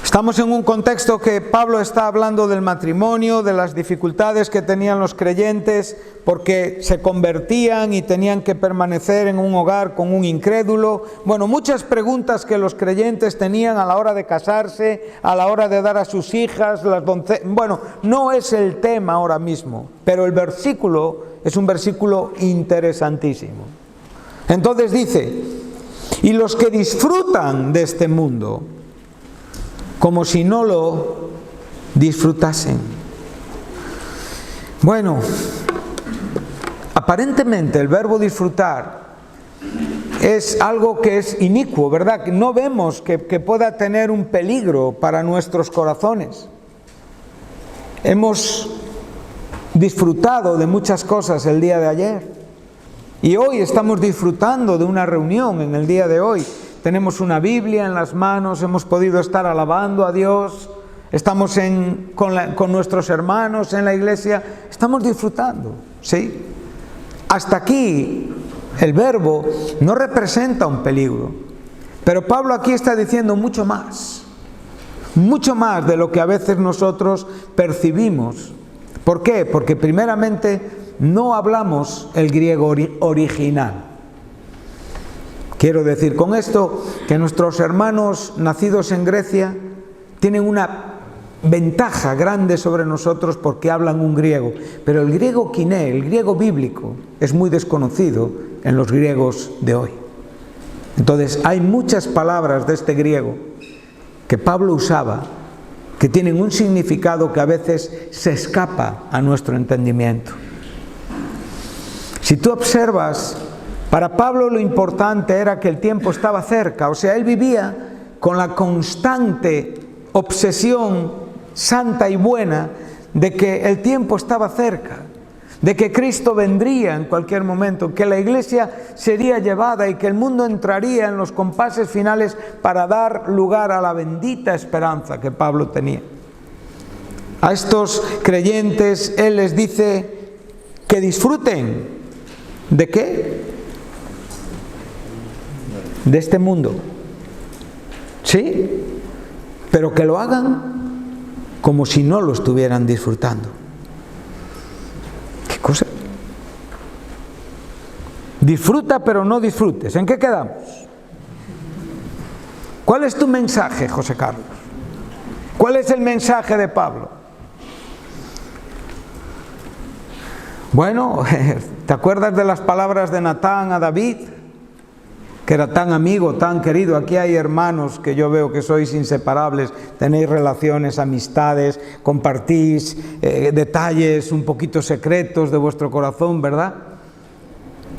estamos en un contexto que Pablo está hablando del matrimonio, de las dificultades que tenían los creyentes porque se convertían y tenían que permanecer en un hogar con un incrédulo. Bueno, muchas preguntas que los creyentes tenían a la hora de casarse, a la hora de dar a sus hijas, las doncellas. Bueno, no es el tema ahora mismo, pero el versículo es un versículo interesantísimo. Entonces dice: y los que disfrutan de este mundo, como si no lo disfrutasen. Bueno, aparentemente el verbo disfrutar es algo que es inicuo, ¿verdad? Que no vemos que pueda tener un peligro para nuestros corazones. Hemos disfrutado de muchas cosas el día de ayer y hoy estamos disfrutando de una reunión en el día de hoy. Tenemos una Biblia en las manos, hemos podido estar alabando a Dios, estamos con nuestros hermanos en la iglesia, estamos disfrutando, ¿sí? Hasta aquí el verbo no representa un peligro, pero Pablo aquí está diciendo mucho más de lo que a veces nosotros percibimos. ¿Por qué? Porque primeramente no hablamos el griego original. Quiero decir con esto que nuestros hermanos nacidos en Grecia tienen una ventaja grande sobre nosotros porque hablan un griego, pero el griego kiné, el griego bíblico, es muy desconocido en los griegos de hoy. Entonces hay muchas palabras de este griego que Pablo usaba que tienen un significado que a veces se escapa a nuestro entendimiento. Si tú observas, para Pablo lo importante era que el tiempo estaba cerca, o sea, él vivía con la constante obsesión santa y buena de que el tiempo estaba cerca, de que Cristo vendría en cualquier momento, que la iglesia sería llevada y que el mundo entraría en los compases finales para dar lugar a la bendita esperanza que Pablo tenía. A estos creyentes él les dice que disfruten. ¿De qué? De este mundo. ¿Sí? Pero que lo hagan como si no lo estuvieran disfrutando. ¿Qué cosa? Disfruta pero no disfrutes. ¿En qué quedamos? ¿Cuál es tu mensaje, José Carlos? ¿Cuál es el mensaje de Pablo? Bueno, ¿te acuerdas de las palabras de Natán a David? Que era tan amigo, tan querido. Aquí hay hermanos que yo veo que sois inseparables, tenéis relaciones, amistades, compartís detalles un poquito secretos de vuestro corazón, ¿verdad?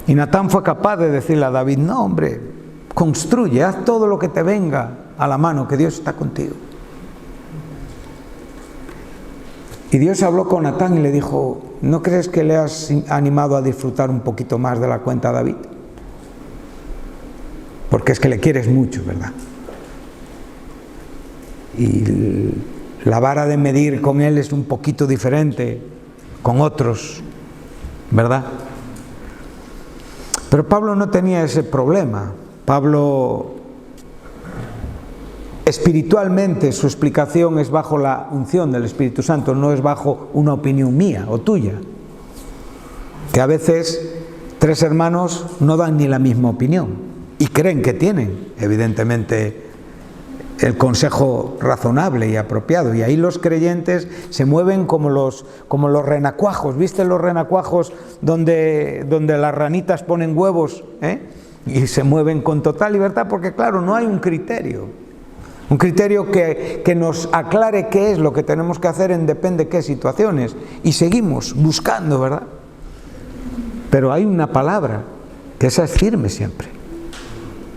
Y Natán fue capaz de decirle a David, no hombre, construye, haz todo lo que te venga a la mano, que Dios está contigo. Y Dios habló con Natán y le dijo, ¿no crees que le has animado a disfrutar un poquito más de la cuenta a David? Porque es que le quieres mucho, ¿verdad? Y la vara de medir con él es un poquito diferente con otros, ¿verdad? Pero Pablo no tenía ese problema. Pablo, espiritualmente, su explicación es bajo la unción del Espíritu Santo, no es bajo una opinión mía o tuya. Que a veces 3 hermanos no dan ni la misma opinión. Y creen que tienen, evidentemente, el consejo razonable y apropiado. Y ahí los creyentes se mueven como los renacuajos. ¿Viste los renacuajos donde las ranitas ponen huevos? Y se mueven con total libertad porque, claro, no hay un criterio. Un criterio que nos aclare qué es lo que tenemos que hacer en depende de qué situaciones. Y seguimos buscando, ¿verdad? Pero hay una palabra que esa es firme siempre.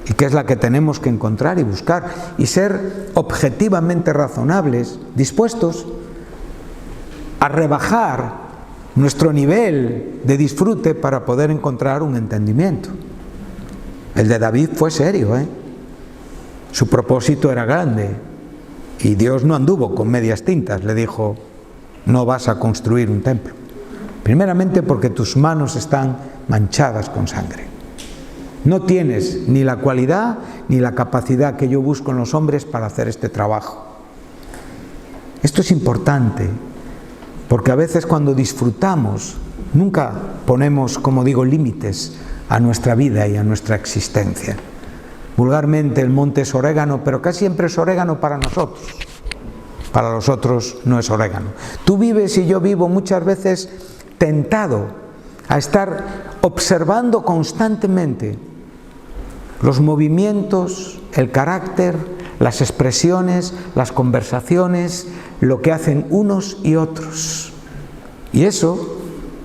Y que es la que tenemos que encontrar y buscar y ser objetivamente razonables, dispuestos a rebajar nuestro nivel de disfrute para poder encontrar un entendimiento. El de David fue serio, Su propósito era grande y Dios no anduvo con medias tintas, le dijo, no vas a construir un templo. Primeramente porque tus manos están manchadas con sangre. No tienes ni la cualidad ni la capacidad que yo busco en los hombres para hacer este trabajo. Esto es importante, porque a veces cuando disfrutamos, nunca ponemos, como digo, límites a nuestra vida y a nuestra existencia. Vulgarmente el monte es orégano, pero casi siempre es orégano para nosotros. Para los otros no es orégano. Tú vives y yo vivo muchas veces tentado a estar observando constantemente los movimientos, el carácter, las expresiones, las conversaciones, lo que hacen unos y otros. Y eso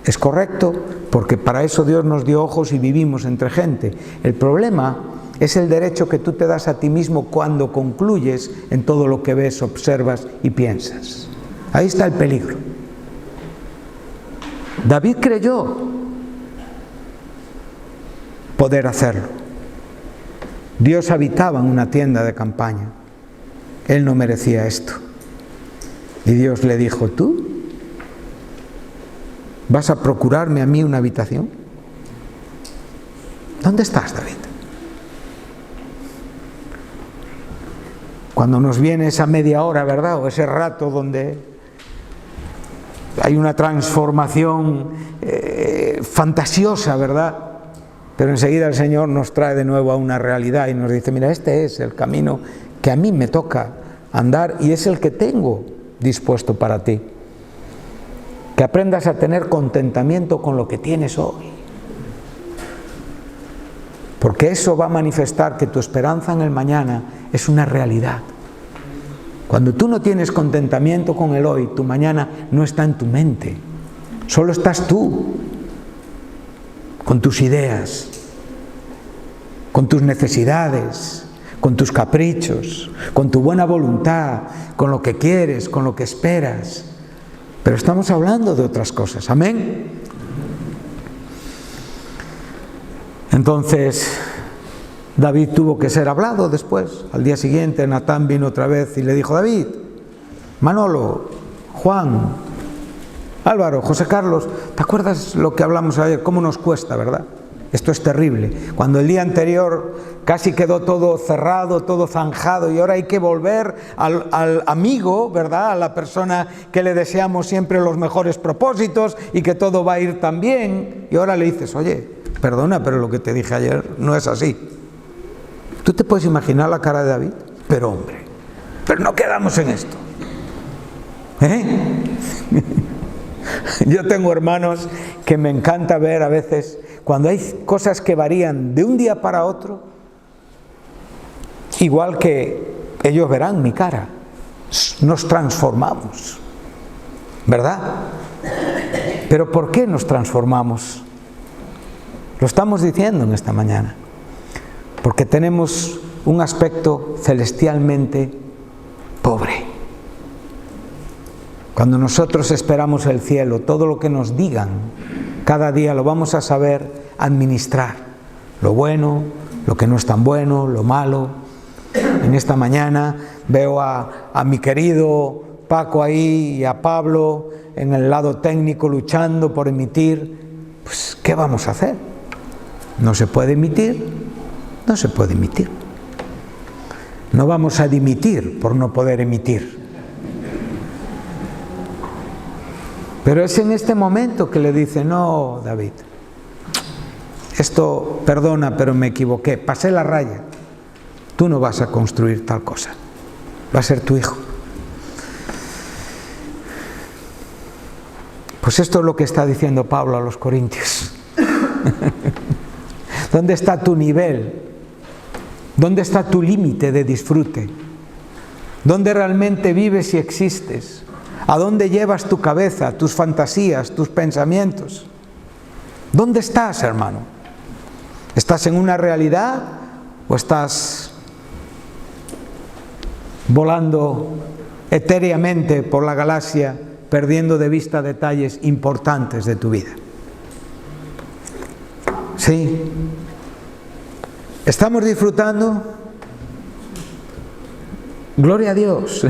es correcto, porque para eso Dios nos dio ojos y vivimos entre gente. El problema es el derecho que tú te das a ti mismo cuando concluyes en todo lo que ves, observas y piensas. Ahí está el peligro. David creyó poder hacerlo. Dios habitaba en una tienda de campaña. Él no merecía esto. Y Dios le dijo, ¿tú vas a procurarme a mí una habitación? ¿Dónde estás, David? Cuando nos viene esa media hora, ¿verdad? O ese rato donde hay una transformación fantasiosa, ¿verdad? Pero enseguida el Señor nos trae de nuevo a una realidad y nos dice, mira, este es el camino que a mí me toca andar y es el que tengo dispuesto para ti. Que aprendas a tener contentamiento con lo que tienes hoy. Porque eso va a manifestar que tu esperanza en el mañana es una realidad. Cuando tú no tienes contentamiento con el hoy, tu mañana no está en tu mente. Solo estás tú, con tus ideas, con tus necesidades, con tus caprichos, con tu buena voluntad, con lo que quieres, con lo que esperas. Pero estamos hablando de otras cosas. ¿Amén? Entonces, David tuvo que ser hablado después. Al día siguiente, Natán vino otra vez y le dijo: David, Manolo, Juan, Álvaro, José Carlos, ¿te acuerdas lo que hablamos ayer? ¿Cómo nos cuesta, verdad? Esto es terrible. Cuando el día anterior casi quedó todo cerrado, todo zanjado, y ahora hay que volver al amigo, ¿verdad? A la persona que le deseamos siempre los mejores propósitos y que todo va a ir tan bien, y ahora le dices: oye, perdona, pero lo que te dije ayer no es así. ¿Tú te puedes imaginar la cara de David? Pero hombre, pero no quedamos en esto. Yo tengo hermanos que me encanta ver a veces cuando hay cosas que varían de un día para otro, igual que ellos verán mi cara, nos transformamos, ¿verdad? Pero ¿por qué nos transformamos? Lo estamos diciendo en esta mañana. Porque tenemos un aspecto celestialmente pobre. Cuando nosotros esperamos el cielo, todo lo que nos digan, cada día lo vamos a saber administrar. Lo bueno, lo que no es tan bueno, lo malo. En esta mañana veo a mi querido Paco ahí y a Pablo en el lado técnico luchando por emitir. Pues, ¿qué vamos a hacer? No se puede emitir. No se puede emitir. No vamos a dimitir por no poder emitir. Pero es en este momento que le dice: no, David, esto, perdona, pero me equivoqué, pasé la raya. Tú no vas a construir tal cosa. Va a ser tu hijo. Pues esto es lo que está diciendo Pablo a los Corintios. ¿Dónde está tu nivel? ¿Dónde está tu límite de disfrute? ¿Dónde realmente vives y existes? ¿A dónde llevas tu cabeza, tus fantasías, tus pensamientos? ¿Dónde estás, hermano? ¿Estás en una realidad o estás volando etéreamente por la galaxia, perdiendo de vista detalles importantes de tu vida? Sí. ¿Estamos disfrutando? Gloria a Dios.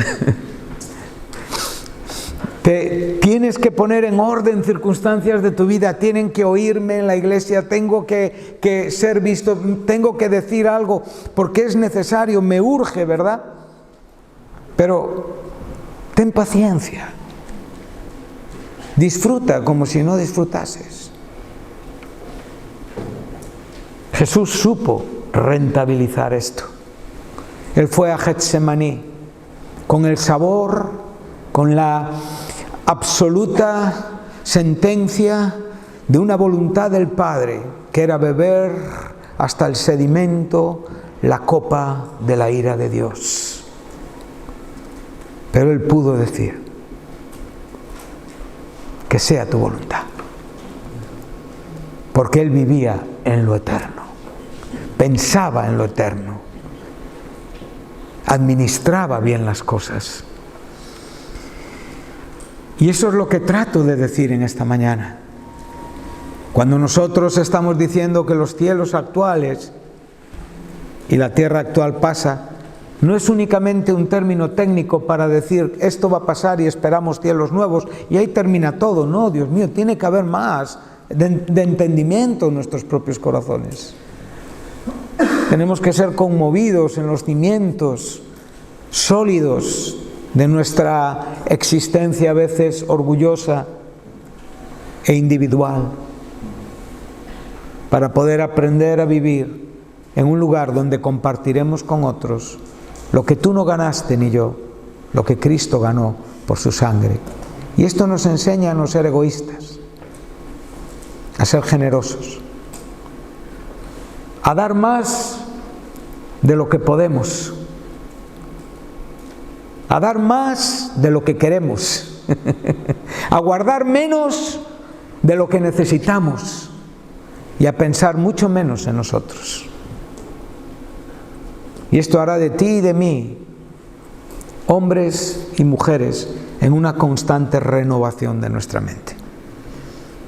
Te tienes que poner en orden circunstancias de tu vida, tienen que oírme en la iglesia, tengo que ser visto, tengo que decir algo, porque es necesario, me urge, ¿verdad? Pero ten paciencia. Disfruta como si no disfrutases. Jesús supo rentabilizar esto. Él fue a Getsemaní con el sabor, con la absoluta sentencia de una voluntad del Padre, que era beber hasta el sedimento la copa de la ira de Dios. Pero él pudo decir: que sea tu voluntad, porque él vivía en lo eterno. Pensaba en lo eterno, administraba bien las cosas. Y eso es lo que trato de decir en esta mañana. Cuando nosotros estamos diciendo que los cielos actuales y la tierra actual pasa, no es únicamente un término técnico para decir esto va a pasar y esperamos cielos nuevos y ahí termina todo. No, Dios mío, tiene que haber más de entendimiento en nuestros propios corazones. Tenemos que ser conmovidos en los cimientos sólidos de nuestra existencia, a veces orgullosa e individual, para poder aprender a vivir en un lugar donde compartiremos con otros lo que tú no ganaste ni yo, lo que Cristo ganó por su sangre. Y esto nos enseña a no ser egoístas, a ser generosos, a dar más de lo que podemos, a dar más de lo que queremos, a guardar menos de lo que necesitamos y a pensar mucho menos en nosotros. Y esto hará de ti y de mí hombres y mujeres en una constante renovación de nuestra mente.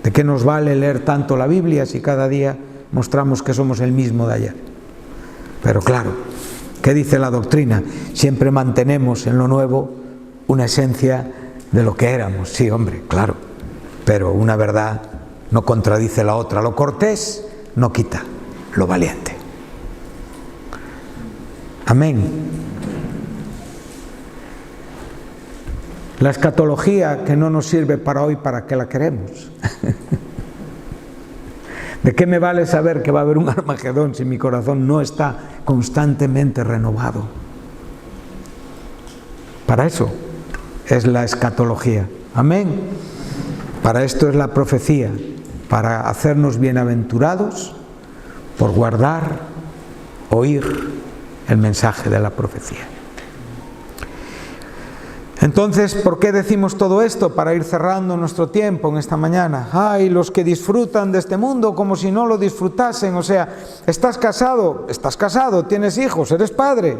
¿De qué nos vale leer tanto la Biblia si cada día mostramos que somos el mismo de ayer? Pero claro, ¿qué dice la doctrina? Siempre mantenemos en lo nuevo una esencia de lo que éramos. Sí, hombre, claro, pero una verdad no contradice la otra. Lo cortés no quita lo valiente. Amén. La escatología que no nos sirve para hoy, ¿para qué la queremos? ¿De qué me vale saber que va a haber un Armagedón si mi corazón no está constantemente renovado? Para eso es la escatología. Amén. Para esto es la profecía, para hacernos bienaventurados por guardar, oír el mensaje de la profecía. Entonces, ¿por qué decimos todo esto? Para ir cerrando nuestro tiempo en esta mañana. Ay, los que disfrutan de este mundo como si no lo disfrutasen. O sea, estás casado, tienes hijos, eres padre.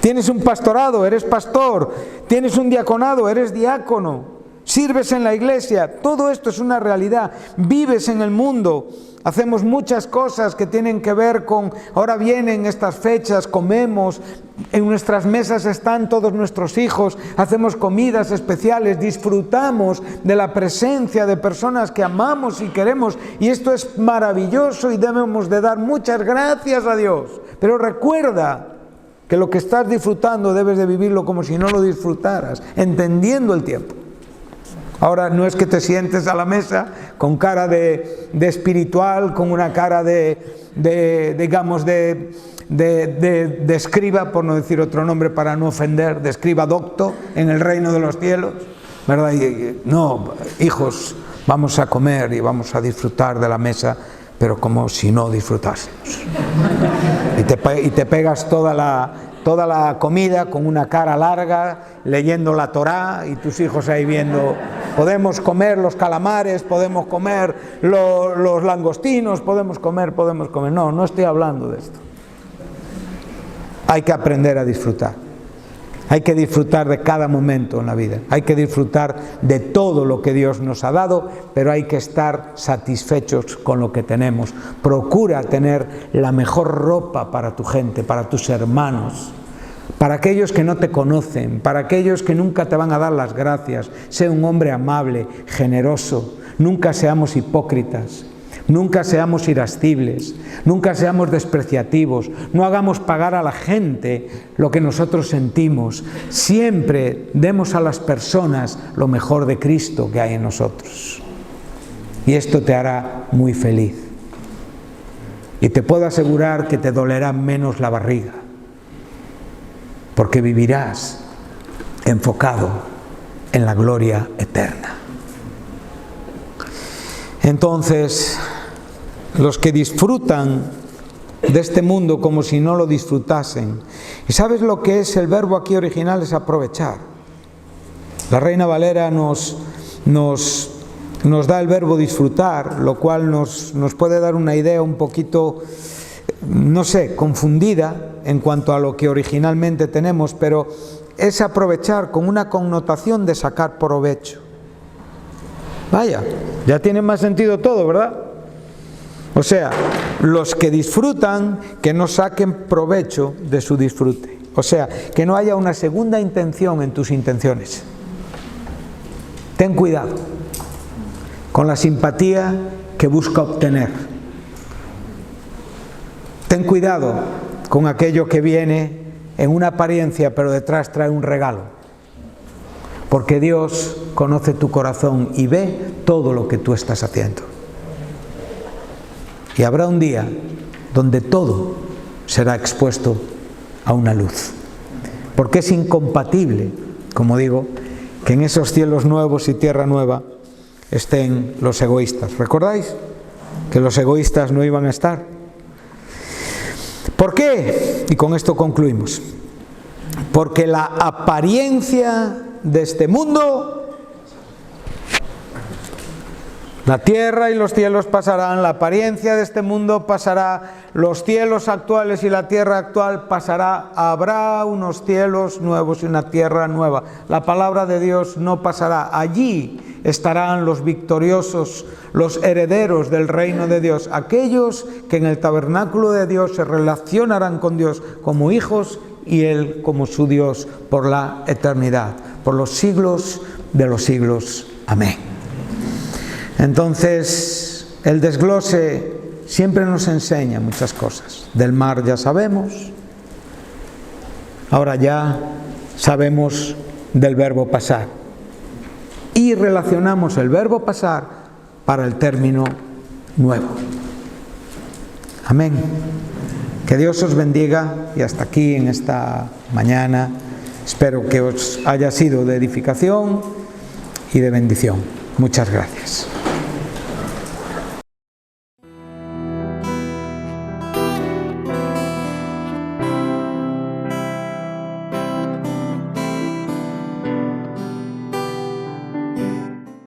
Tienes un pastorado, eres pastor. Tienes un diaconado, eres diácono. Sirves en la iglesia. Todo esto es una realidad. Vives en el mundo. Hacemos muchas cosas que tienen que ver con, ahora vienen estas fechas, comemos, en nuestras mesas están todos nuestros hijos, hacemos comidas especiales, disfrutamos de la presencia de personas que amamos y queremos, y esto es maravilloso y debemos de dar muchas gracias a Dios. Pero recuerda que lo que estás disfrutando debes de vivirlo como si no lo disfrutaras, entendiendo el tiempo. Ahora no es que te sientes a la mesa con cara de espiritual, con una cara de escriba, por no decir otro nombre para no ofender, de escriba docto en el reino de los cielos, ¿verdad? No, hijos, vamos a comer y vamos a disfrutar de la mesa, pero como si no disfrutásemos. Y te pegas toda la comida con una cara larga, leyendo la Torá, y tus hijos ahí viendo, podemos comer los calamares, podemos comer los langostinos, podemos comer. No estoy hablando de esto. Hay que aprender a disfrutar. Hay que disfrutar de cada momento en la vida. Hay que disfrutar de todo lo que Dios nos ha dado, pero hay que estar satisfechos con lo que tenemos. Procura tener la mejor ropa para tu gente, para tus hermanos, para aquellos que no te conocen, para aquellos que nunca te van a dar las gracias. Sé un hombre amable, generoso. Nunca seamos hipócritas. Nunca seamos irascibles, nunca seamos despreciativos, no hagamos pagar a la gente lo que nosotros sentimos. Siempre demos a las personas lo mejor de Cristo que hay en nosotros. Y esto te hará muy feliz. Y te puedo asegurar que te dolerá menos la barriga, porque vivirás enfocado en la gloria eterna. Entonces, los que disfrutan de este mundo como si no lo disfrutasen. ¿Y sabes lo que es el verbo aquí original? Es aprovechar. La Reina Valera nos da el verbo disfrutar, lo cual nos puede dar una idea un poquito, no sé, confundida en cuanto a lo que originalmente tenemos, pero es aprovechar con una connotación de sacar provecho. Vaya, ya tiene más sentido todo, ¿verdad? O sea, los que disfrutan, que no saquen provecho de su disfrute. O sea, que no haya una segunda intención en tus intenciones. Ten cuidado con la simpatía que busca obtener. Ten cuidado con aquello que viene en una apariencia, pero detrás trae un regalo. Porque Dios conoce tu corazón y ve todo lo que tú estás haciendo. Y habrá un día donde todo será expuesto a una luz. Porque es incompatible como digo, que en esos cielos nuevos y tierra nueva estén los egoístas. ¿Recordáis que los egoístas no iban a estar? ¿Por qué? Y con esto concluimos. Porque la apariencia de este mundo, la tierra y los cielos pasarán, la apariencia de este mundo pasará, los cielos actuales y la tierra actual pasará, habrá unos cielos nuevos y una tierra nueva. La palabra de Dios no pasará. Allí estarán los victoriosos, los herederos del reino de Dios, aquellos que en el tabernáculo de Dios se relacionarán con Dios como hijos y Él como su Dios por la eternidad, por los siglos de los siglos. Amén. Entonces, el desglose siempre nos enseña muchas cosas. Del mar ya sabemos, ahora ya sabemos del verbo pasar. Y relacionamos el verbo pasar para el término nuevo. Amén. Que Dios os bendiga y hasta aquí en esta mañana. Espero que os haya sido de edificación y de bendición. Muchas gracias.